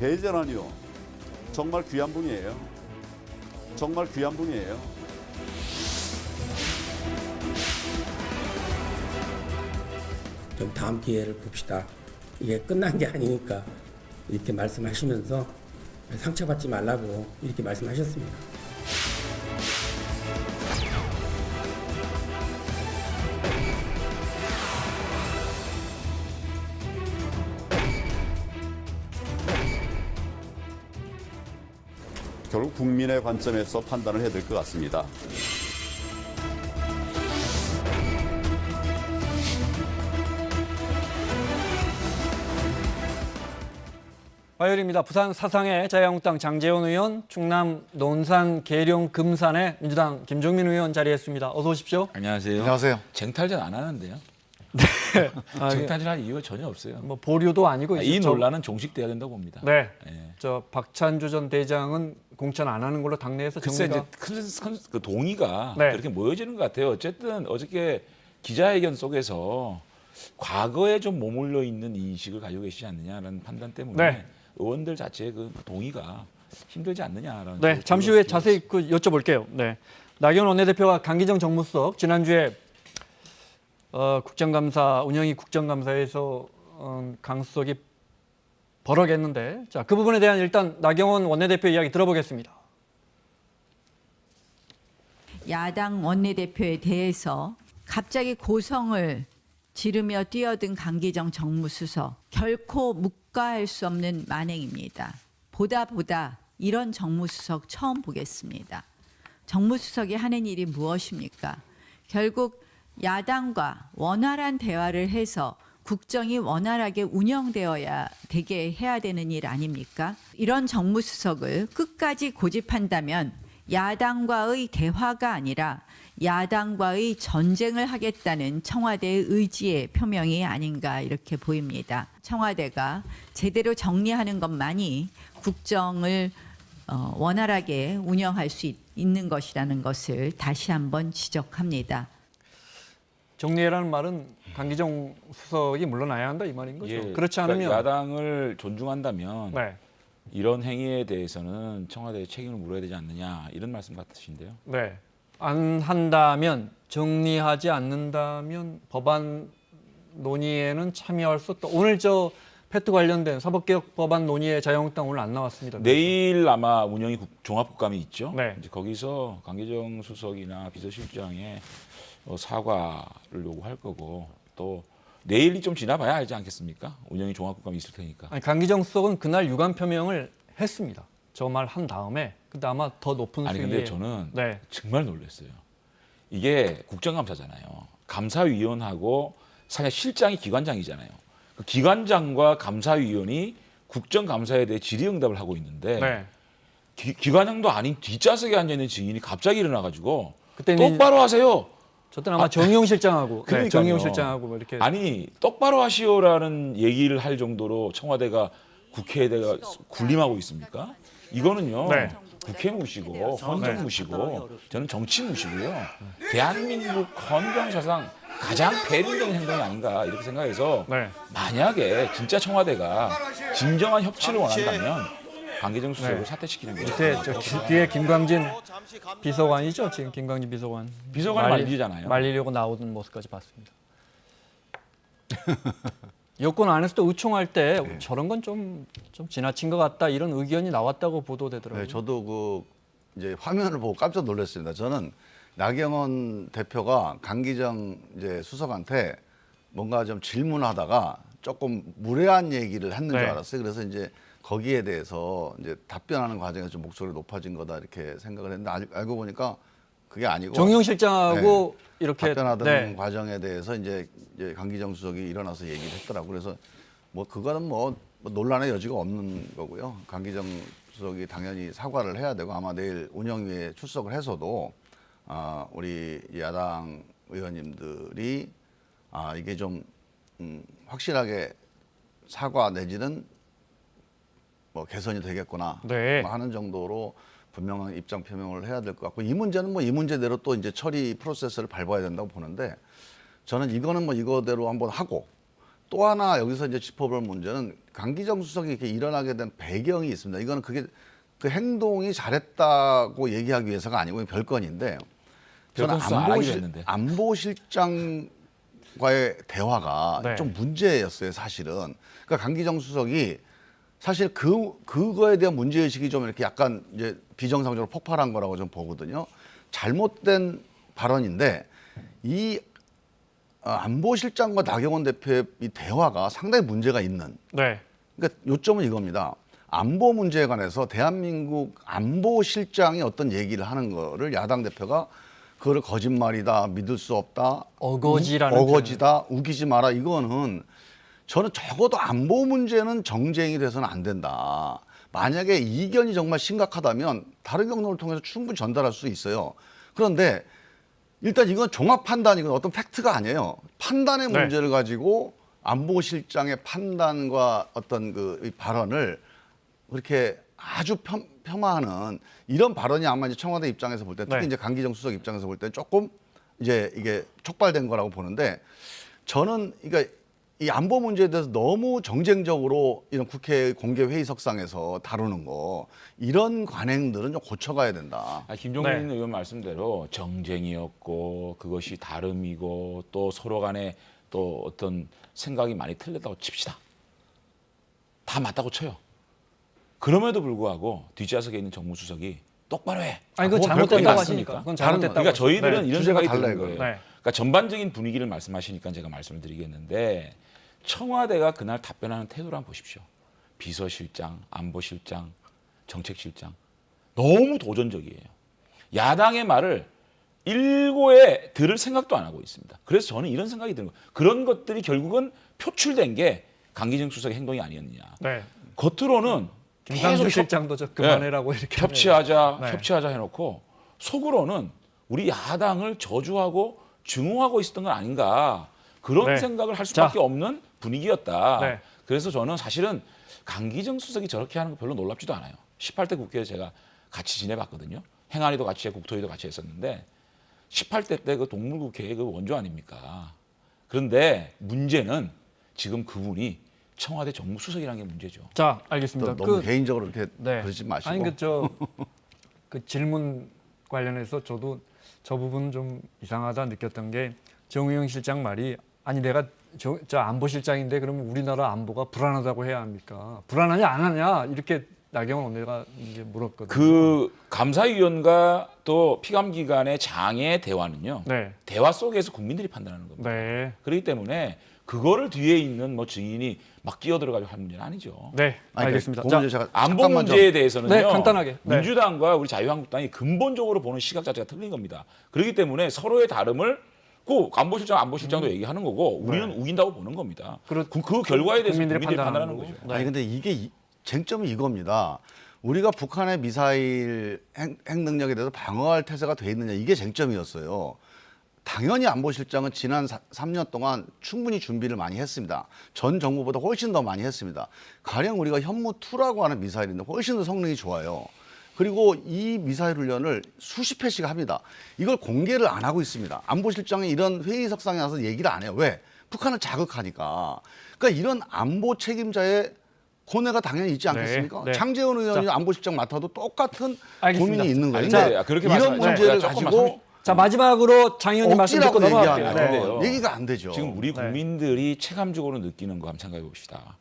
배재란이요. 정말 귀한 분이에요. 정말 귀한 분이에요. 좀 다음 기회를 봅시다. 이게 끝난 게 아니니까 이렇게 말씀하시면서 상처받지 말라고 이렇게 말씀하셨습니다. 결국 국민의 관점에서 판단을 해야 될 것 같습니다. 화요일입니다. 부산 사상의 자유한국당 장제원 의원, 충남 논산 계룡 금산의 민주당 김종민 의원 자리했습니다. 어서 오십시오. 안녕하세요. 안녕하세요. 쟁탈전 안 하는데요. 아, 쟁탈전 할 이유가 전혀 없어요. 뭐 보류도 아니고 이 이제 논란은 종식돼야 된다고 봅니다. 네. 예. 저 박찬주 전 대장은 공천 안 하는 걸로 당내에서 글쎄 정리가. 이제 그 동의가 네. 그렇게 모여지는 것 같아요. 어쨌든 어저께 기자회견 속에서 과거에 좀 머물러 있는 인식을 가지고 계시지 않느냐라는 판단 때문에 네. 의원들 자체의 그 동의가 힘들지 않느냐라는. 네, 잠시 후에 자세히 여쭤볼게요. 네, 나경원 원내대표와 강기정 정무수석 지난주에 국정감사 운영위 국정감사에서 강 수석이 버럭했는데, 자, 그 부분에 대한 일단 나경원 원내대표 이야기 들어보겠습니다. 야당 원내대표에 대해서 갑자기 고성을 지르며 뛰어든 강기정 정무수석, 결코 묵과할 수 없는 만행입니다. 보다 이런 정무수석 처음 보겠습니다. 정무수석이 하는 일이 무엇입니까? 결국 야당과 원활한 대화를 해서 국정이 원활하게 운영되어야 되게 해야 되는 일 아닙니까? 이런 정무수석을 끝까지 고집한다면 야당과의 대화가 아니라 야당과의 전쟁을 하겠다는 청와대의 의지의 표명이 아닌가 이렇게 보입니다. 청와대가 제대로 정리하는 것만이 국정을 원활하게 운영할 수 있는 것이라는 것을 다시 한번 지적합니다. 정리해라는 말은 강기정 수석이 물러나야 한다 이 말인 거죠. 예, 그렇지 않으면 그러니까 야당을 존중한다면 네, 이런 행위에 대해서는 청와대에 책임을 물어야 되지 않느냐 이런 말씀 같으신데요. 네, 안 한다면 정리하지 않는다면 법안 논의에는 참여할 수 없다. 오늘 저 페트 관련된 사법개혁 법안 논의에 자유한국당 오늘 안 나왔습니다. 내일 아마 운영이 종합국감이 있죠. 네. 이제 거기서 강기정 수석이나 비서실장의 사과를 요구할 거고 또 내일이 좀 지나봐야 알지 않겠습니까? 운영이 종합국감이 있을 테니까. 아니, 강기정 수석은 그날 유감 표명을 했습니다. 저 말 한 다음에 근데 아마 더 높은 아니 수위에. 근데 저는 네, 정말 놀랐어요. 이게 국정감사잖아요. 감사위원하고 사실 실장이 기관장이잖아요. 그 기관장과 감사위원이 국정감사에 대해 질의응답을 하고 있는데 네. 기관장도 아닌 뒷좌석에 앉아있는 증인이 갑자기 일어나가지고 그때는 똑바로 하세요. 저때는 아마 정의용 실장하고, 네, 그러니까요. 정의용 실장하고 뭐 이렇게. 아니 똑바로 하시오라는 얘기를 할 정도로 청와대가 국회에 대해 군림하고 있습니까? 이거는요. 네. 국회 무시고 헌정 무시고 저는 정치 무시고요. 대한민국 헌정사상 가장 배린적인 행동이 아닌가 이렇게 생각해서 네. 만약에 진짜 청와대가 진정한 협치를 원한다면 강기정 수석을 네. 사퇴시키는 게 밑에 뒤에 김광진 비서관이죠. 지금 김광진 비서관. 비서관을 말리잖아요. 말리려고 나오던 모습까지 봤습니다. 여권 안에서도 의총할 때 저런 건 좀 지나친 것 같다 이런 의견이 나왔다고 보도되더라고요. 네, 저도 이제 화면을 보고 깜짝 놀랐습니다. 저는 나경원 대표가 강기정 이제 수석한테 뭔가 좀 질문하다가 조금 무례한 얘기를 했는 네. 줄 알았어요. 그래서 이제 거기에 대해서 이제 답변하는 과정에서 좀 목소리가 높아진 거다 이렇게 생각을 했는데 알고 보니까 그게 아니고 정의용 실장하고 이렇게 답변하던 네. 과정에 대해서 이제 강기정 수석이 일어나서 얘기를 했더라고. 그래서 뭐 그거는 뭐 논란의 여지가 없는 거고요. 강기정 수석이 당연히 사과를 해야 되고 아마 내일 운영위에 출석을 해서도 우리 야당 의원님들이 이게 좀 확실하게 사과 내지는 뭐 개선이 되겠구나 네. 하는 정도로 분명한 입장 표명을 해야 될 것 같고 이 문제는 뭐 이 문제대로 또 이제 처리 프로세스를 밟아야 된다고 보는데 저는 이거는 뭐 이거대로 한번 하고 또 하나 여기서 이제 짚어볼 문제는 강기정 수석이 이렇게 일어나게 된 배경이 있습니다. 이거는 그게 그 행동이 잘했다고 얘기하기 위해서가 아니고 별건인데 저는 별건 안 하기로 했는데. 안보실장과의 대화가 네. 좀 문제였어요, 사실은. 그러니까 강기정 수석이 사실 그거에 대한 문제의식이 좀 이렇게 약간 이제 비정상적으로 폭발한 거라고 좀 보거든요. 잘못된 발언인데 이 안보실장과 나경원 대표의 이 대화가 상당히 문제가 있는. 네. 그러니까 요점은 이겁니다. 안보 문제에 관해서 대한민국 안보실장이 어떤 얘기를 하는 거를 야당 대표가 그거를 거짓말이다, 믿을 수 없다, 어거지라는 어거지다, 우기지 마라. 이거는 저는 적어도 안보 문제는 정쟁이 돼서는 안 된다. 만약에 이견이 정말 심각하다면 다른 경로를 통해서 충분히 전달할 수 있어요. 그런데 일단 이건 종합 판단이고 어떤 팩트가 아니에요. 판단의 네. 문제를 가지고 안보실장의 판단과 어떤 이 발언을 그렇게 아주 폄하하는 이런 발언이 아마 이제 청와대 입장에서 볼 때 특히 네. 이제 강기정 수석 입장에서 볼 때 조금 이제 이게 촉발된 거라고 보는데 저는 그러니까 이 안보 문제에 대해서 너무 정쟁적으로 이런 국회 공개 회의석상에서 다루는 거 이런 관행들은 좀 고쳐가야 된다. 김종민 네. 의원 말씀대로 정쟁이었고 그것이 다름이고 또 서로 간에 또 어떤 생각이 많이 틀렸다고 칩시다. 다 맞다고 쳐요. 그럼에도 불구하고 뒷좌석에 있는 정무수석이 똑바로 해. 아니 그건 그건 잘못됐다고 별건이 하시니까. 맞습니까? 그건 잘못됐다고. 그러니까 저희들은 하시니까. 이런 주제가 생각이 달라요, 드는 거예요. 네. 그러니까 전반적인 분위기를 말씀하시니까 제가 말씀을 드리겠는데 청와대가 그날 답변하는 태도를 한번 보십시오. 비서실장, 안보실장, 정책실장 너무 도전적이에요. 야당의 말을 일고에 들을 생각도 안 하고 있습니다. 그래서 저는 이런 생각이 드는 거예요. 그런 것들이 결국은 표출된 게 강기정 수석의 행동이 아니었느냐. 네. 겉으로는 김상조 계속 실장도 저 그만해라고 이렇게 협치하자, 네. 협치하자 해놓고 속으로는 우리 야당을 저주하고 증오하고 있었던 건 아닌가 그런 네. 생각을 할 수밖에 없는 분위기였다. 네. 그래서 저는 사실은 강기정 수석이 저렇게 하는 거 별로 놀랍지도 않아요. 18대 국회에서 제가 같이 지내봤거든요. 행안위도 같이 해, 국토위도 같이 했었는데 18대 때 그 동물국회의 그 원조 아닙니까? 그런데 문제는 지금 그분이 청와대 정무수석이라는 게 문제죠. 자, 알겠습니다. 또 너무 개인적으로 이렇게 네. 그러지 마시고. 아니 그 질문 관련해서 저도 저 부분 좀 이상하다 느꼈던 게 정의용 실장 말이 아니 내가 저 안보실장인데 그러면 우리나라 안보가 불안하다고 해야 합니까? 불안하냐 안 하냐 이렇게 나경원 원내가 이제 물었거든요. 그 감사위원과 또 피감기관의 장의 대화는요. 네. 대화 속에서 국민들이 판단하는 겁니다. 네. 그렇기 때문에 그거를 뒤에 있는 뭐 증인이 막 끼어들어가지고 할 문제는 아니죠. 네. 아니, 알겠습니다. 그 자, 문제 제가 안보 잠깐만 좀- 문제에 대해서는요. 네, 간단하게. 네. 민주당과 우리 자유한국당이 근본적으로 보는 시각 자체가 틀린 겁니다. 그렇기 때문에 서로의 다름을 꼭 안보실장, 안보실장도 얘기하는 거고 우리는 우긴다고 보는 겁니다. 그렇- 그 결과에 대해서 국민들이 국민들이 판단하는 판단하는 거죠. 거고. 네. 아니 근데 이게 쟁점이 이겁니다. 우리가 북한의 미사일 핵 능력에 대해서 방어할 태세가 돼 있느냐 이게 쟁점이었어요. 당연히 안보실장은 지난 3년 동안 충분히 준비를 많이 했습니다. 전 정부보다 훨씬 더 많이 했습니다. 가령 우리가 현무2라고 하는 미사일인데 훨씬 더 성능이 좋아요. 그리고 이 미사일 훈련을 수십 회씩 합니다. 이걸 공개를 안 하고 있습니다. 안보실장이 이런 회의석상에 와서 얘기를 안 해요. 왜? 북한을 자극하니까. 그러니까 이런 안보 책임자의 고뇌가 당연히 있지 않겠습니까? 네. 장제원 의원이 안보실장 맡아도 똑같은 알겠습니다. 고민이 있는 거예요. 근데 근데 그렇게 이런 말씀하시면 문제를 제가 조금 가지고 자, 마지막으로 장 의원님 말씀 듣고 억지라고 넘어갈게요. 얘기하면 네. 얘기가 안 되죠. 지금 우리 네. 국민들이 체감적으로 느끼는 거 한번 생각해 봅시다.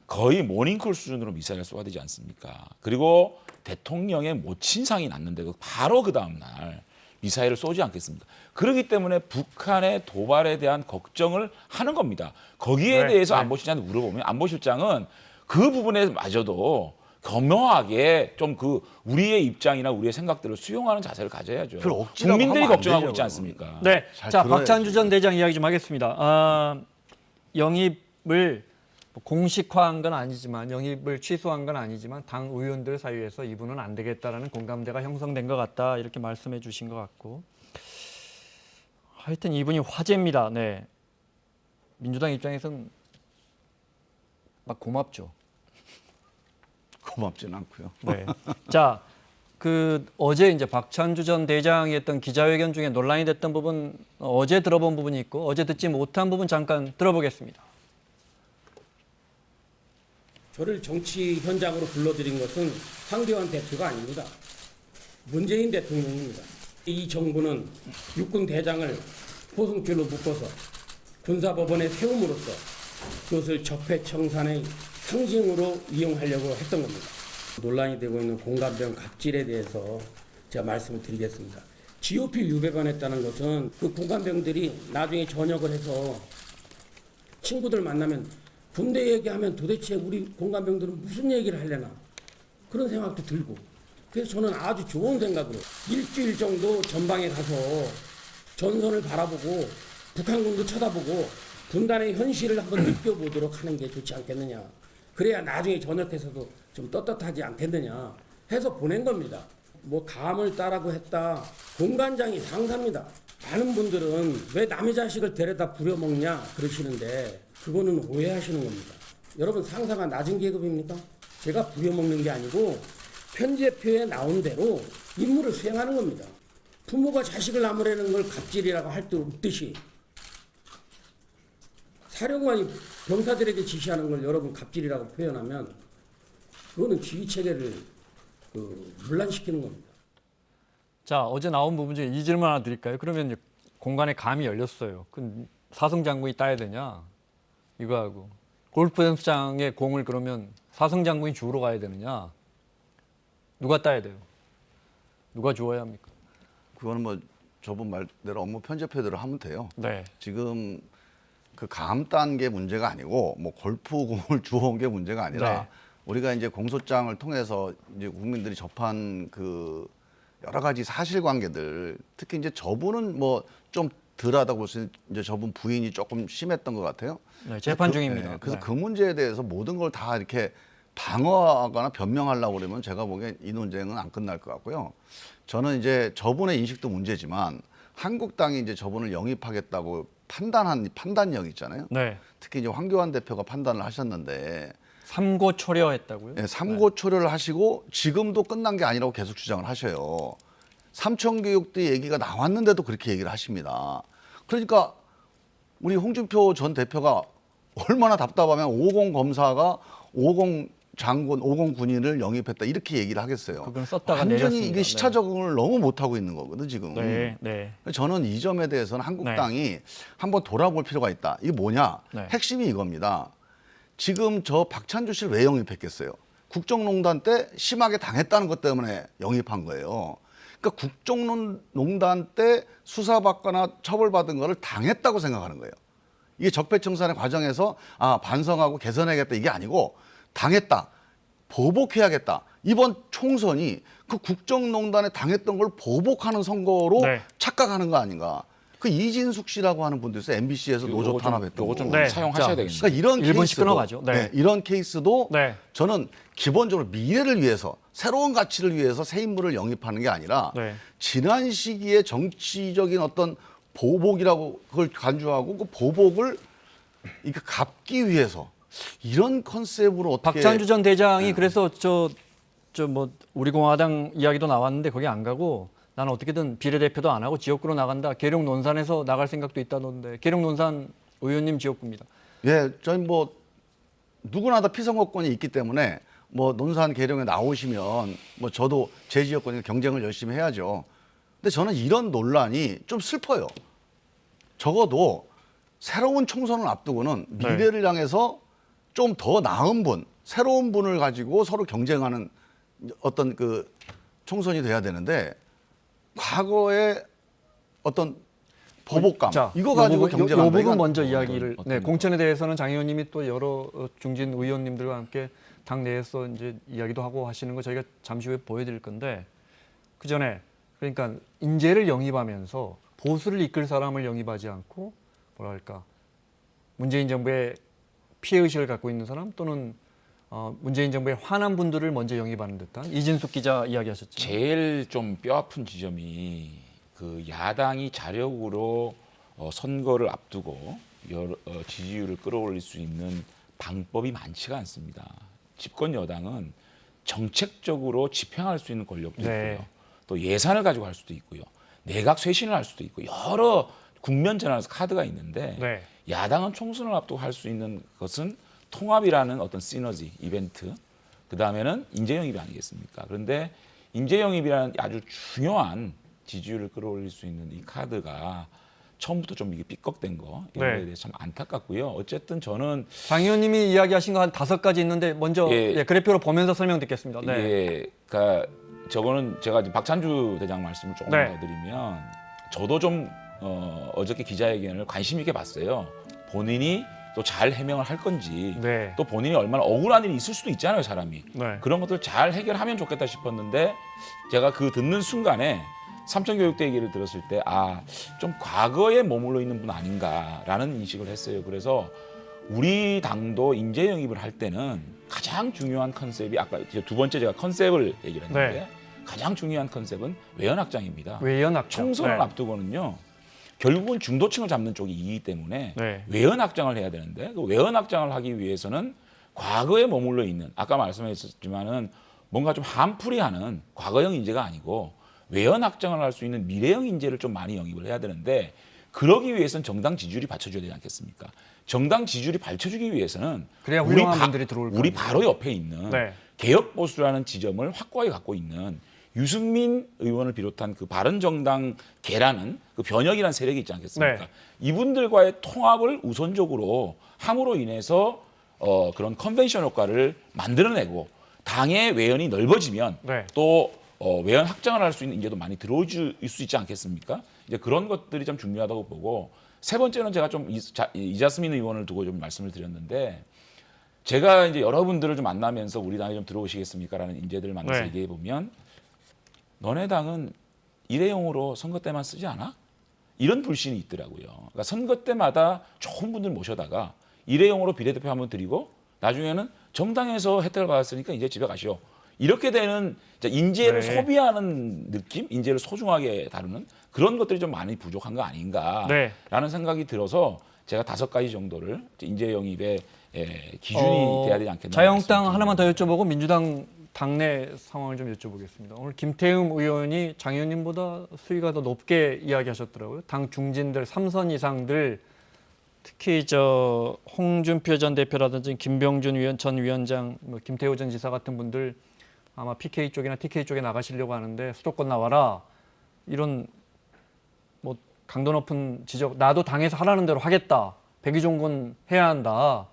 거의 모닝콜 수준으로 미사일을 쏘아대지 않습니까? 그리고 대통령의 모친상이 났는데 바로 그 다음 날 미사일을 쏘지 않겠습니까? 그렇기 때문에 북한의 도발에 대한 걱정을 하는 겁니다. 거기에 네, 대해서 네. 안보실장한테 물어보면 안보실장은 그 부분에 마저도 겸허하게 좀 그 우리의 입장이나 우리의 생각들을 수용하는 자세를 가져야죠. 그걸 억지라고 국민들이 하면 안 걱정하고 되죠, 있지 않습니까? 네. 잘 자, 들어야지. 박찬주 전 대장 이야기 좀 하겠습니다. 영입을 공식화한 건 아니지만 영입을 취소한 건 아니지만 당 의원들 사이에서 이분은 안 되겠다라는 공감대가 형성된 것 같다 이렇게 말씀해 주신 것 같고 하여튼 이분이 화제입니다. 네. 민주당 입장에서는 막 고맙죠. 고맙지는 않고요. 네. 자, 그 어제 이제 박찬주 전 대장이 했던 기자회견 중에 논란이 됐던 부분 어제 들어본 부분이 있고 어제 듣지 못한 부분 잠깐 들어보겠습니다. 저를 정치 현장으로 불러들인 것은 황교안 대표가 아닙니다. 문재인 대통령입니다. 이 정부는 육군 대장을 포승줄로 묶어서 군사법원에 세움으로써 그것을 적폐청산의 상징으로 이용하려고 했던 겁니다. 논란이 되고 있는 공감병 갑질에 대해서 제가 말씀을 드리겠습니다. GOP 유배반했다는 것은 그 공감병들이 나중에 전역을 해서 친구들 만나면 군대 얘기하면 도대체 우리 공감병들은 무슨 얘기를 하려나 그런 생각도 들고, 그래서 저는 아주 좋은 생각으로 일주일 정도 전방에 가서 전선을 바라보고 북한군도 쳐다보고 분단의 현실을 한번 느껴보도록 하는 게 좋지 않겠느냐. 그래야 나중에 전역해서도 좀 떳떳하지 않겠느냐 해서 보낸 겁니다. 뭐 감을 따라고 했다. 공관장이 상사입니다. 많은 분들은 왜 남의 자식을 데려다 부려먹냐 그러시는데 그거는 오해하시는 겁니다. 여러분, 상사가 낮은 계급입니까? 제가 부려먹는 게 아니고 편제표에 나온 대로 임무를 수행하는 겁니다. 부모가 자식을 나무라는 걸 갑질이라고 할 때 없듯이 사령관이 병사들에게 지시하는 걸 여러분 갑질이라고 표현하면 그거는 지휘체계를 문란시키는 겁니다. 자, 어제 나온 부분 중에 이 질문 하나 드릴까요? 그러면 공간에 감이 열렸어요. 그 사성 장군이 따야 되냐? 이거하고 골프 연습장에 공을 그러면 사성 장군이 주우러 가야 되느냐? 누가 따야 돼요? 누가 주워야 합니까? 그거는 뭐 저분 말대로 업무 편제표대로 하면 돼요. 네. 지금 그 감 딴 게 문제가 아니고 뭐 골프공을 주워온 게 문제가 아니라 네. 우리가 이제 공소장을 통해서 이제 국민들이 접한 그 여러 가지 사실관계들, 특히 이제 저분은 뭐 좀 덜하다고 볼 수 있는 이제 저분 부인이 조금 심했던 것 같아요. 네, 재판 중입니다. 그래서 네. 그 문제에 대해서 모든 걸 다 이렇게 방어하거나 변명하려고 그러면 제가 보기엔 이 논쟁은 안 끝날 것 같고요. 저는 이제 저분의 인식도 문제지만 한국당이 이제 저분을 영입하겠다고 판단한 판단력 있잖아요. 네. 특히 이제 황교안 대표가 판단을 하셨는데 삼고 초려했다고요? 네, 삼고 초려를 하시고 지금도 끝난 게 아니라고 계속 주장을 하셔요. 삼천교육도 얘기가 나왔는데도 그렇게 얘기를 하십니다. 그러니까 우리 홍준표 전 대표가 얼마나 답답하면 50 검사가 50 장군, 50 군인을 영입했다 이렇게 얘기를 하겠어요. 그건 썼다가 완전히 내렸습니다. 이게 시차 적응을 너무 못하고 있는 거거든 지금. 네, 네. 저는 이 점에 대해서는 한국당이 한번 돌아볼 필요가 있다. 이게 뭐냐? 네. 핵심이 이겁니다. 지금 저 박찬주 씨를 왜 영입했겠어요? 국정농단 때 심하게 당했다는 것 때문에 영입한 거예요. 그러니까 국정농단 때 수사받거나 처벌받은 거를 당했다고 생각하는 거예요. 이게 적폐청산의 과정에서 반성하고 개선해야겠다 이게 아니고 당했다, 보복해야겠다. 이번 총선이 그 국정농단에 당했던 걸 보복하는 선거로 네. 착각하는 거 아닌가. 그 이진숙 씨라고 하는 분도 있어요. MBC에서 노조 탄압했던 요거 좀 네. 사용하셔야 자, 되겠네요. 그러니까 이런 1분씩 케이스도, 끊어가죠. 네. 이런 케이스도 네. 저는 기본적으로 미래를 위해서 새로운 가치를 위해서 새 인물을 영입하는 게 아니라 네. 지난 시기에 정치적인 어떤 보복이라고 그걸 간주하고 그 보복을 이렇게 갚기 위해서 이런 컨셉으로 어떻게 박찬주 전 대장이 그래서 저 뭐 우리 공화당 이야기도 나왔는데 거기 안 가고 나는 어떻게든 비례대표도 안 하고 지역구로 나간다. 계룡 논산에서 나갈 생각도 있다던데 계룡 논산 의원님 지역구입니다. 예, 저희 뭐 누구나 다 피선거권이 있기 때문에 뭐 논산 계룡에 나오시면 뭐 저도 제 지역권에 경쟁을 열심히 해야죠. 근데 저는 이런 논란이 좀 슬퍼요. 적어도 새로운 총선을 앞두고는 네. 미래를 향해서 좀 더 나은 분, 새로운 분을 가지고 서로 경쟁하는 어떤 그 총선이 돼야 되는데 과거의 어떤 보복감 자, 이거 가지고 이 경쟁한다. 부분 이건 먼저 이야기를 어떤 네, 거? 공천에 대해서는 장 의원님이 또 여러 중진 의원님들과 함께 당 내에서 이제 이야기도 하고 하시는 거 저희가 잠시 후에 보여드릴 건데 그 전에 그러니까 인재를 영입하면서 보수를 이끌 사람을 영입하지 않고 뭐랄까 문재인 정부의 피해 의식을 갖고 있는 사람 또는 문재인 정부의 화난 분들을 먼저 영입하는 듯한 이진숙 기자 이야기하셨죠. 제일 좀 뼈아픈 지점이 그 야당이 자력으로 선거를 앞두고 지지율을 끌어올릴 수 있는 방법이 많지가 않습니다. 집권 여당은 정책적으로 집행할 수 있는 권력도 네. 있고요. 또 예산을 가지고 할 수도 있고요. 내각 쇄신을 할 수도 있고 여러 국면 전환에서 카드가 있는데 네. 야당은 총선을 앞두고 할 수 있는 것은 통합이라는 어떤 시너지 이벤트, 그 다음에는 인재영입이 아니겠습니까? 그런데 인재영입이라는 아주 중요한 지지율을 끌어올릴 수 있는 이 카드가 처음부터 좀 이게 삐걱된 거 이거에 네. 대해서 참 안타깝고요. 어쨌든 저는 장 의원님이 이야기하신 거 한 5가지 있는데 먼저 예. 그래프로 보면서 설명 듣겠습니다. 네. 이게 그러니까 저거는 제가 이제 박찬주 대장 말씀을 조금 네. 더 드리면 저도 좀 어저께 기자회견을 관심 있게 봤어요. 본인이 또 잘 해명을 할 건지 네. 또 본인이 얼마나 억울한 일이 있을 수도 있잖아요, 사람이. 네. 그런 것들 잘 해결하면 좋겠다 싶었는데 제가 그 듣는 순간에 삼천교육대 얘기를 들었을 때 좀 과거에 머물러 있는 분 아닌가라는 인식을 했어요. 그래서 우리 당도 인재 영입을 할 때는 가장 중요한 컨셉이 아까 이제 두 번째 제가 컨셉을 얘기를 했는데 네. 가장 중요한 컨셉은 외연확장입니다. 외연학장. 총선을 네. 앞두고는요. 결국은 중도층을 잡는 쪽이 이기 때문에 네. 외연확장을 해야 되는데 그 외연확장을 하기 위해서는 과거에 머물러 있는 아까 말씀하셨지만은 뭔가 좀 한풀이하는 과거형 인재가 아니고 외연확장을 할 수 있는 미래형 인재를 좀 많이 영입을 해야 되는데 그러기 위해서는 정당 지지율이 받쳐줘야 되지 않겠습니까? 정당 지지율이 받쳐주기 위해서는 그래야 훌륭한 분들이 들어올 우리 겁니다. 바로 옆에 있는 네. 개혁 보수라는 지점을 확고하게 갖고 있는 유승민 의원을 비롯한 그 바른정당 계라는 그 변혁이라는 세력이 있지 않겠습니까? 네. 이분들과의 통합을 우선적으로 함으로 인해서 그런 컨벤션 효과를 만들어내고 당의 외연이 넓어지면 네. 또 외연 확장을 할 수 있는 인재도 많이 들어올 수 있지 않겠습니까? 이제 그런 것들이 좀 중요하다고 보고 세 번째는 제가 좀 이자스민 의원을 두고 좀 말씀을 드렸는데 제가 이제 여러분들을 좀 만나면서 우리 당에 좀 들어오시겠습니까라는 인재들을 만나서 네. 얘기해 보면 너네 당은 일회용으로 선거 때만 쓰지 않아? 이런 불신이 있더라고요. 그러니까 선거 때마다 좋은 분들 모셔다가 일회용으로 비례대표 한번 드리고 나중에는 정당에서 혜택을 받았으니까 이제 집에 가시오. 이렇게 되는 인재를 네. 소비하는 느낌, 인재를 소중하게 다루는 그런 것들이 좀 많이 부족한 거 아닌가라는 네. 생각이 들어서 제가 5가지 정도를 인재 영입의 기준이 돼야 되지 않겠나. 자유한국당 하나만 더 여쭤보고 민주당 당내 상황을 좀 여쭤보겠습니다. 오늘 김태흠 의원이 장 의원님보다 수위가 더 높게 이야기하셨더라고요. 당 중진들 3선 이상들 특히 저 홍준표 전 대표라든지 김병준 전 위원장, 김태호 전 지사 같은 분들 아마 PK 쪽이나 TK 쪽에 나가시려고 하는데 수도권 나와라 이런 뭐 강도 높은 지적. 나도 당에서 하라는 대로 하겠다. 백의종군 해야 한다.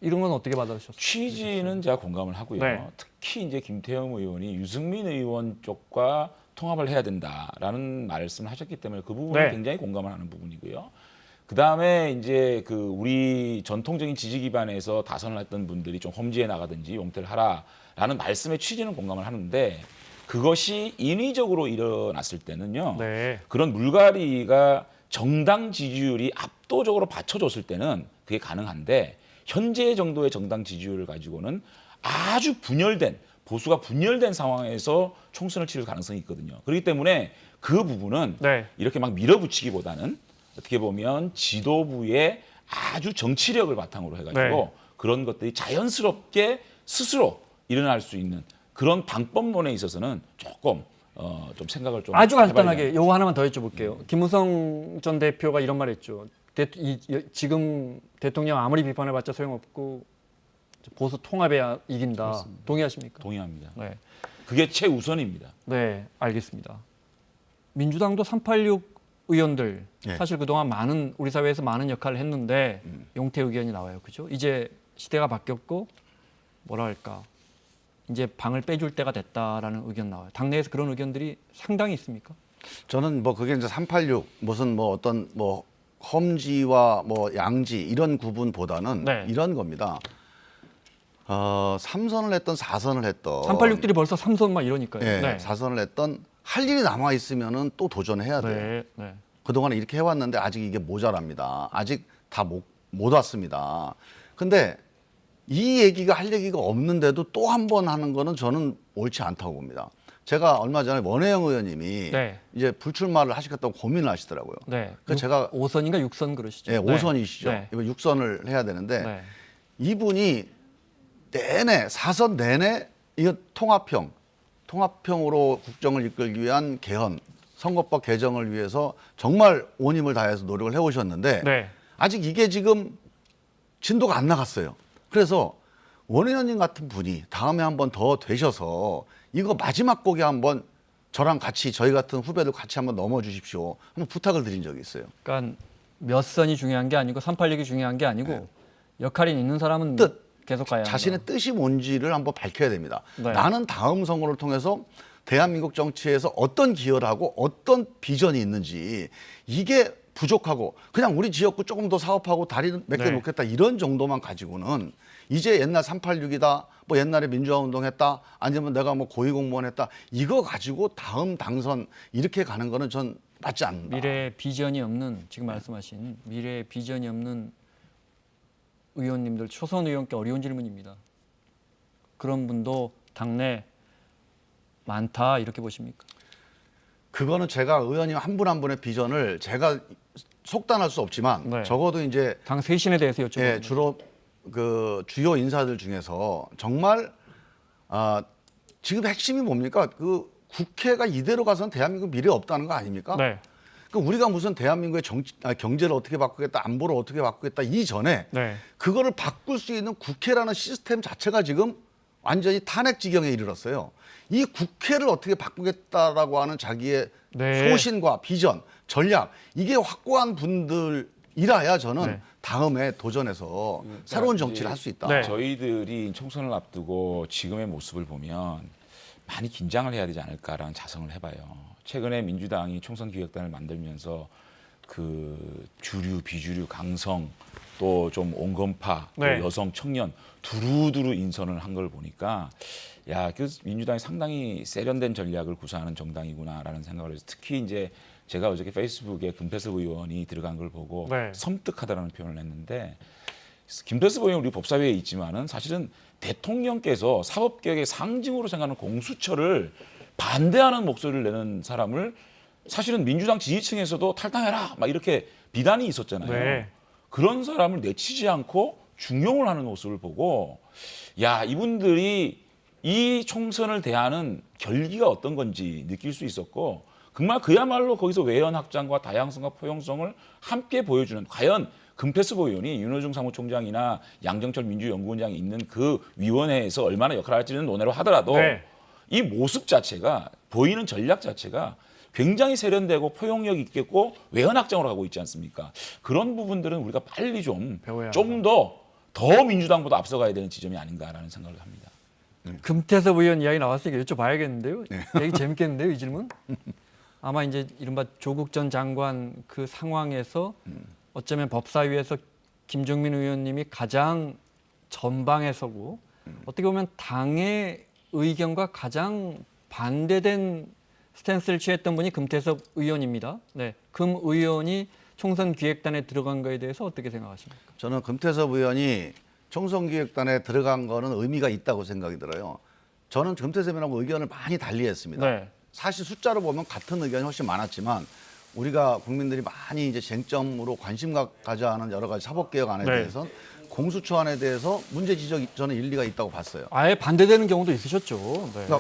이런 건 어떻게 받아주셨어요? 취지는 제가 공감을 하고요. 네. 특히 이제 김태형 의원이 유승민 의원 쪽과 통합을 해야 된다라는 말씀을 하셨기 때문에 그 부분은 네. 굉장히 공감을 하는 부분이고요. 그 다음에 이제 그 우리 전통적인 지지 기반에서 다선을 했던 분들이 좀 험지에 나가든지 용퇴를 하라라는 말씀의 취지는 공감을 하는데 그것이 인위적으로 일어났을 때는요. 네. 그런 물갈이가 정당 지지율이 압도적으로 받쳐줬을 때는 그게 가능한데 현재 정도의 정당 지지율을 가지고는 아주 분열된 보수가 분열된 상황에서 총선을 치를 가능성이 있거든요. 그렇기 때문에 그 부분은 네. 이렇게 막 밀어붙이기보다는 어떻게 보면 지도부의 아주 정치력을 바탕으로 해가지고 네. 그런 것들이 자연스럽게 스스로 일어날 수 있는 그런 방법론에 있어서는 조금 좀 생각을 좀 아주 해봐야 간단하게 요거 하나만 더 여쭤볼게요. 김무성 전 대표가 이런 말 했죠. 지금 대통령 아무리 비판해봤자 소용없고 보수 통합에 이긴다. 그렇습니다. 동의하십니까? 동의합니다. 네. 그게 최우선입니다. 네, 알겠습니다. 민주당도 386 의원들 네. 사실 그동안 많은 우리 사회에서 많은 역할을 했는데 용태 의견이 나와요. 그죠? 이제 시대가 바뀌었고 뭐라 할까? 이제 방을 빼줄 때가 됐다라는 의견 나와요. 당내에서 그런 의견들이 상당히 있습니까? 저는 뭐 그게 이제 386 무슨 뭐 어떤 뭐 험지와 뭐 양지 이런 구분보다는 네. 이런 겁니다. 3선을 했던 4선을 했던 386들이 벌써 3선 막 이러니까요. 예, 네. 4선을 했던 할 일이 남아 있으면은 또 도전해야 돼요. 네, 네. 그동안 이렇게 해왔는데 아직 이게 모자랍니다. 아직 다 못 왔습니다. 근데 이 얘기가 할 얘기가 없는데도 또 한 번 하는 거는 저는 옳지 않다고 봅니다. 제가 얼마 전에 원혜영 의원님이 네. 이제 불출마를 하시겠다고 고민을 하시더라고요. 네. 그 제가 5선인가 6선 그러시죠? 예, 네. 5선이시죠. 네. 이번 6선을 해야 되는데 네. 이분이 내내 4선 내내 이거 통합형으로 국정을 이끌기 위한 개헌, 선거법 개정을 위해서 정말 온 힘을 다해서 노력을 해오셨는데 네. 아직 이게 지금 진도가 안 나갔어요. 그래서 원 의원님 같은 분이 다음에 한번 더 되셔서 이거 마지막 곡에 한번 저랑 같이 저희 같은 후배들 같이 한번 넘어주십시오. 한번 부탁을 드린 적이 있어요. 그러니까 몇 선이 중요한 게 아니고 386이 중요한 게 아니고 역할이 있는 사람은 뜻. 계속 가야 한다. 자신의 뜻이 뭔지를 한번 밝혀야 됩니다. 네. 나는 다음 선거를 통해서 대한민국 정치에서 어떤 기여를 하고 어떤 비전이 있는지 이게 부족하고 그냥 우리 지역구 조금 더 사업하고 다리 몇 개 네. 놓겠다 이런 정도만 가지고는 이제 옛날 386이다 뭐 옛날에 민주화 운동했다 아니면 내가 뭐 고위공무원 했다 이거 가지고 다음 당선 이렇게 가는 거는 전 맞지 않는다. 미래 비전이 없는 지금 말씀하신 미래 비전이 없는 의원님들 초선 의원께 어려운 질문입니다. 그런 분도 당내 많다 이렇게 보십니까? 그거는 제가 의원님 한 분 한 분의 비전을 제가 속단할 수 없지만 네. 적어도 이제 당 쇄신에 대해서 여쭤보는 예, 주로 그 주요 인사들 중에서 정말 지금 핵심이 뭡니까? 그 국회가 이대로 가서는 대한민국 미래 없다는 거 아닙니까? 네. 그 우리가 무슨 대한민국의 경제를 어떻게 바꾸겠다, 안보를 어떻게 바꾸겠다 이전에 네. 그거를 바꿀 수 있는 국회라는 시스템 자체가 지금 완전히 탄핵 지경에 이르렀어요. 이 국회를 어떻게 바꾸겠다라고 하는 자기의 네. 소신과 비전, 전략 이게 확고한 분들이라야 저는 네. 다음에 도전해서 새로운 정치를 할 수 있다. 네. 저희들이 총선을 앞두고 지금의 모습을 보면 많이 긴장을 해야 되지 않을까라는 자성을 해봐요. 최근에 민주당이 총선 기획단을 만들면서 그 주류, 비주류, 강성 또 좀 온건파, 또 네. 여성, 청년 두루두루 인선을 한 걸 보니까 야, 그 민주당이 상당히 세련된 전략을 구사하는 정당이구나라는 생각을 해서 특히 이제 제가 어저께 페이스북에 금태섭 의원이 들어간 걸 보고 네. 섬뜩하다라는 표현을 했는데 김태섭 의원 우리 법사위에 있지만은 사실은 대통령께서 사법개혁의 상징으로 생각하는 공수처를 반대하는 목소리를 내는 사람을 사실은 민주당 지지층에서도 탈당해라 막 이렇게 비난이 있었잖아요. 네. 그런 사람을 내치지 않고 중용을 하는 모습을 보고 야 이분들이 이 총선을 대하는 결기가 어떤 건지 느낄 수 있었고 정말 그야말로 거기서 외연 확장과 다양성과 포용성을 함께 보여주는 과연 금태섭 의원이 윤호중 사무총장이나 양정철 민주연구원장이 있는 그 위원회에서 얼마나 역할을 할지는 논외로 하더라도 네. 이 모습 자체가 보이는 전략 자체가 굉장히 세련되고 포용력 있겠고 외연 확장으로 가고 있지 않습니까? 그런 부분들은 우리가 빨리 배워야 좀 더 민주당보다 앞서가야 되는 지점이 아닌가라는 생각을 합니다. 금태섭 의원 이야기 나왔으니까 여쭤봐야겠는데요. 얘기 재밌겠는데요, 이 질문? 아마 이제 이른바 조국 전 장관 그 상황에서 어쩌면 법사위에서 김종민 의원님이 가장 전방에 서고 어떻게 보면 당의 의견과 가장 반대된 스탠스를 취했던 분이 금태섭 의원입니다. 네, 금 의원이 총선 기획단에 들어간 거에 대해서 어떻게 생각하십니까? 저는 금태섭 의원이 총선기획단에 들어간 거는 의미가 있다고 생각이 들어요. 저는 금태섭 의원하고 의견을 많이 달리했습니다. 네. 사실 숫자로 보면 같은 의견이 훨씬 많았지만 우리가 국민들이 많이 이제 쟁점으로 관심 가져야 하는 여러 가지 사법개혁안에 네. 대해서 공수처안에 대해서 문제 지적이 저는 일리가 있다고 봤어요. 아예 반대되는 경우도 있으셨죠. 네. 그러니까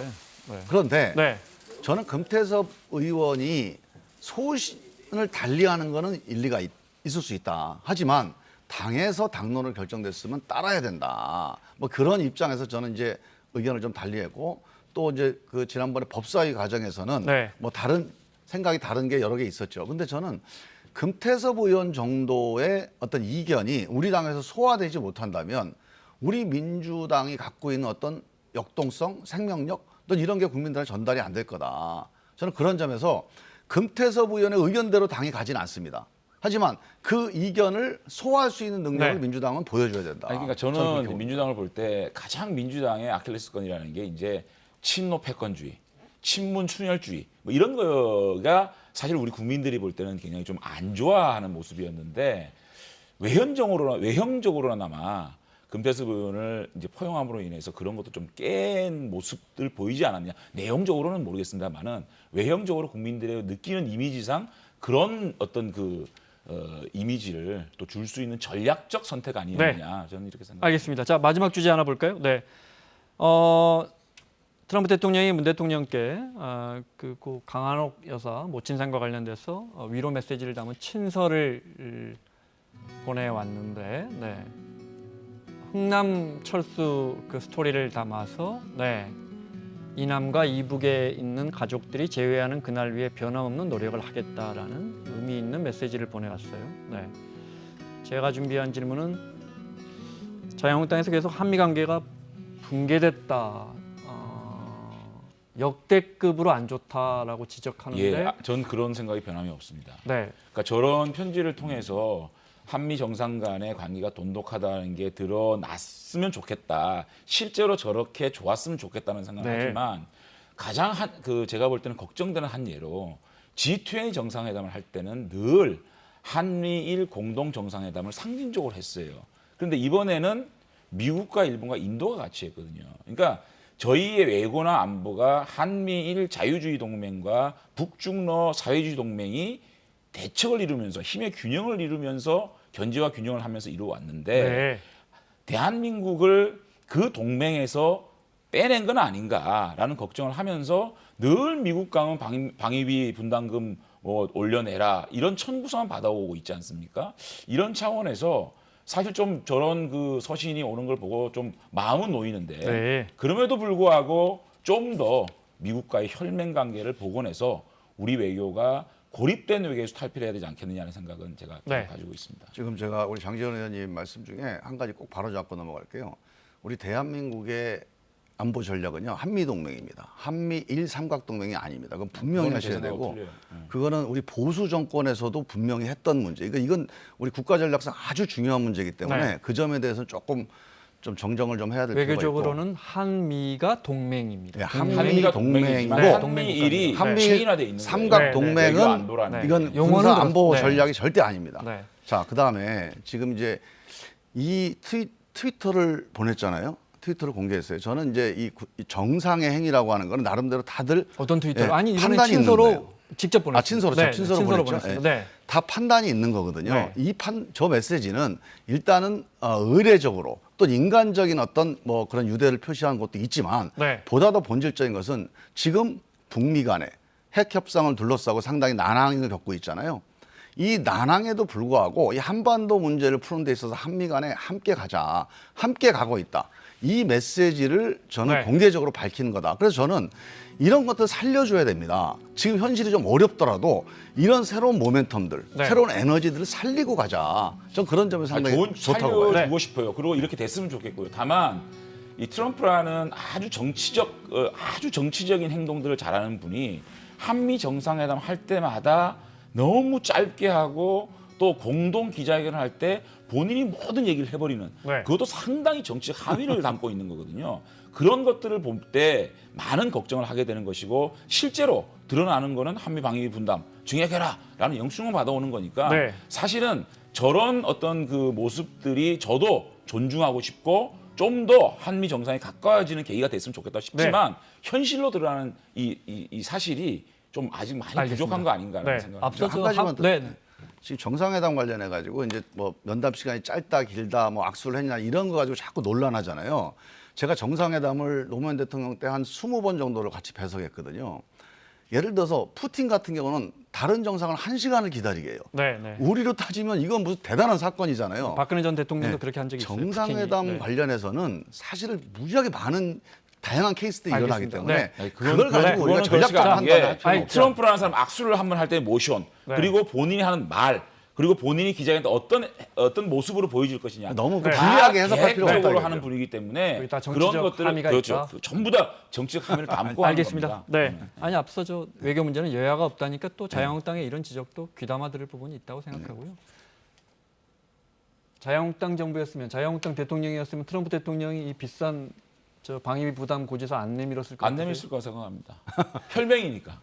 네. 그런데 네. 저는 금태섭 의원이 소신을 달리하는 거는 일리가 있을 수 있다. 하지만 당에서 당론을 결정됐으면 따라야 된다. 뭐 그런 입장에서 저는 이제 의견을 좀 달리했고 또 이제 그 지난번에 법사위 과정에서는 네. 뭐 다른 생각이 다른 게 여러 개 있었죠. 근데 저는 금태섭 의원 정도의 어떤 이견이 우리 당에서 소화되지 못한다면 우리 민주당이 갖고 있는 어떤 역동성, 생명력 또 이런 게 국민들한테 전달이 안 될 거다. 저는 그런 점에서 금태섭 의원의 의견대로 당이 가진 않습니다. 하지만 그 이견을 소화할 수 있는 능력을 네. 민주당은 보여줘야 된다. 아니, 그러니까 저는 그렇게 저는 봅니다. 민주당을 볼 때 가장 민주당의 아킬레스건이라는 게 이제 친노 패권주의, 친문 추멸주의 뭐 이런 거가 사실 우리 국민들이 볼 때는 굉장히 좀 안 좋아하는 모습이었는데 외형적으로나마 금태섭 의원을 이제 포용함으로 인해서 그런 것도 좀 깬 모습들 보이지 않았냐. 내용적으로는 모르겠습니다만은 외형적으로 국민들의 느끼는 이미지상 그런 어떤 그 이미지를 또 줄 수 있는 전략적 선택 아니었느냐. 저는 이렇게 생각합니다. 알겠습니다. 자, 마지막 주제 하나 볼까요? 네. 트럼프 대통령이 문 대통령께 그 강한옥 여사 모친상과 관련돼서 위로 메시지를 담은 친서를 보내왔는데, 네. 흥남 철수 그 스토리를 담아서 이남과 이북에 있는 가족들이 재회하는 그날 위해 변함없는 노력을 하겠다라는 의미 있는 메시지를 보내왔어요. 제가 준비한 질문은 자유한국당에서 계속 한미 관계가 붕괴됐다, 역대급으로 안 좋다라고 지적하는데, 전 그런 생각이 변함이 없습니다. 네, 그러니까 저런 편지를 통해서 한미 정상 간의 관계가 돈독하다는 게 드러났으면 좋겠다. 실제로 저렇게 좋았으면 좋겠다는 생각을 네. 하지만 가장 제가 볼 때는 걱정되는 한 예로 G20 정상회담을 할 때는 늘 한미일 공동 정상회담을 상징적으로 했어요. 그런데 이번에는 미국과 일본과 인도가 같이 했거든요. 그러니까 저희의 외교나 안보가 한미일 자유주의 동맹과 북중러 사회주의 동맹이 대척을 이루면서 힘의 균형을 이루면서 견제와 균형을 하면서 이루어왔는데 대한민국을 그 동맹에서 빼낸 건 아닌가라는 걱정을 하면서 늘 미국과는 방위비 분담금 올려내라 이런 청구서만 받아오고 있지 않습니까? 이런 차원에서 사실 좀 저런 그 서신이 오는 걸 보고 좀 마음은 놓이는데 그럼에도 불구하고 좀 더 미국과의 혈맹 관계를 복원해서 우리 외교가 고립된 외교에서 탈피를 해야 되지 않겠느냐는 생각은 제가 가지고 있습니다. 지금 제가 우리 장제원 의원님 말씀 중에 한 가지 꼭 바로잡고 넘어갈게요. 우리 대한민국의 안보 전략은요 한미 동맹입니다. 한미일 삼각동맹이 아닙니다. 그건 분명히 하셔야 되고 그거는 우리 보수 정권에서도 분명히 했던 문제. 이건 우리 국가 전략상 아주 중요한 문제이기 때문에 그 점에 대해서는 조금 좀 정정을 좀 해야 될 필요가 있고. 외교적으로는 한미가 동맹입니다. 한미가 동맹이고 한미일이 체인화돼 있는 삼각 동맹은 이건 군사 안보 전략이 절대 아닙니다. 자, 그다음에 지금 이제 이 트위터를 보냈잖아요. 트위터를 공개했어요. 저는 이제 이 정상의 행위라고 하는 거는 나름대로 다들 어떤 트위터를 아니 이번에 판단이 있는 친서로 거예요. 직접 보냈어요. 친서로 보냈죠. 다 판단이 있는 거거든요. 저 메시지는 일단은 의례적으로 또 인간적인 어떤 뭐 그런 유대를 표시하는 것도 있지만 보다 더 본질적인 것은 지금 북미 간의 핵 협상을 둘러싸고 상당히 난항을 겪고 있잖아요. 이 난항에도 불구하고 이 한반도 문제를 푸는 데 있어서 한미 간에 함께 가자, 함께 가고 있다. 이 메시지를 저는 공개적으로 밝히는 거다. 그래서 저는 이런 것들 살려줘야 됩니다. 지금 현실이 좀 어렵더라도 이런 새로운 모멘텀들, 새로운 에너지들을 살리고 가자. 전 그런 점에서 상당히 좋다고 봐요. 살려주고 싶어요. 그리고 이렇게 됐으면 좋겠고요. 다만 이 트럼프라는 아주 정치적인 행동들을 잘하는 분이 한미 정상회담 할 때마다 너무 짧게 하고 또 공동 기자회견을 할 때 본인이 모든 얘기를 해버리는 그것도 상당히 정치적 함의를 담고 있는 거거든요. 그런 것들을 볼 때 많은 걱정을 하게 되는 것이고 실제로 드러나는 거는 한미 방위비 분담 증액해라라는 영수증을 받아오는 거니까 사실은 저런 어떤 그 모습들이 저도 존중하고 싶고 좀 더 한미 정상에 가까워지는 계기가 됐으면 좋겠다 싶지만 현실로 드러나는 이 사실이 좀 아직 많이 부족한 거 아닌가라는 생각을 앞서서 한 가지만 더. 지금 정상회담 관련해 가지고 이제 뭐 면담 시간이 짧다 길다 뭐 악수를 했냐 이런 거 가지고 자꾸 논란하잖아요. 제가 정상회담을 노무현 대통령 때 한 20번 정도를 같이 배석했거든요. 예를 들어서 푸틴 같은 경우는 다른 정상을 1시간을 기다리게 해요. 우리로 따지면 이건 무슨 대단한 사건이잖아요. 박근혜 전 대통령도 그렇게 한 적이 있어요. 정상회담 관련해서는 사실은 무지하게 많은 다양한 케이스들이 일어나기 때문에 그걸 가지고 우리가 전략적 판단을 할 필요는 없죠. 트럼프라는 사람 악수를 한번 할 때 모션 그리고 본인이 하는 말 그리고 본인이 기자회견 때 어떤 모습으로 보여질 것이냐 너무 불리하게 해석할 필요가 없다. 계획적으로 하는 분이기 때문에 그런 것들을 그렇죠. 전부 다 정치적 함의를 담고 하는 알겠습니다. 겁니다. 아니 앞서 저 외교 문제는 여야가 없다니까 또 자유한국당의 이런 지적도 귀담아 들을 부분이 있다고 생각하고요. 자유한국당 정부였으면 자유한국당 대통령이었으면 트럼프 대통령이 이 비싼 저 방위비 부담 고지서 안 내밀었을 것 안 같아요. 내밀었을 거라 생각합니다. 혈맹이니까.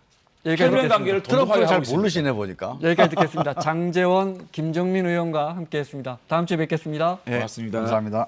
여기까지 혈맹 듣겠습니다. 관계를 트럼프를 돈독하게 잘 하고 있습니다. 모르시네 보니까. 여기까지 듣겠습니다. 장제원, 김정민 의원과 함께했습니다. 다음 주에 뵙겠습니다. 고맙습니다. 감사합니다.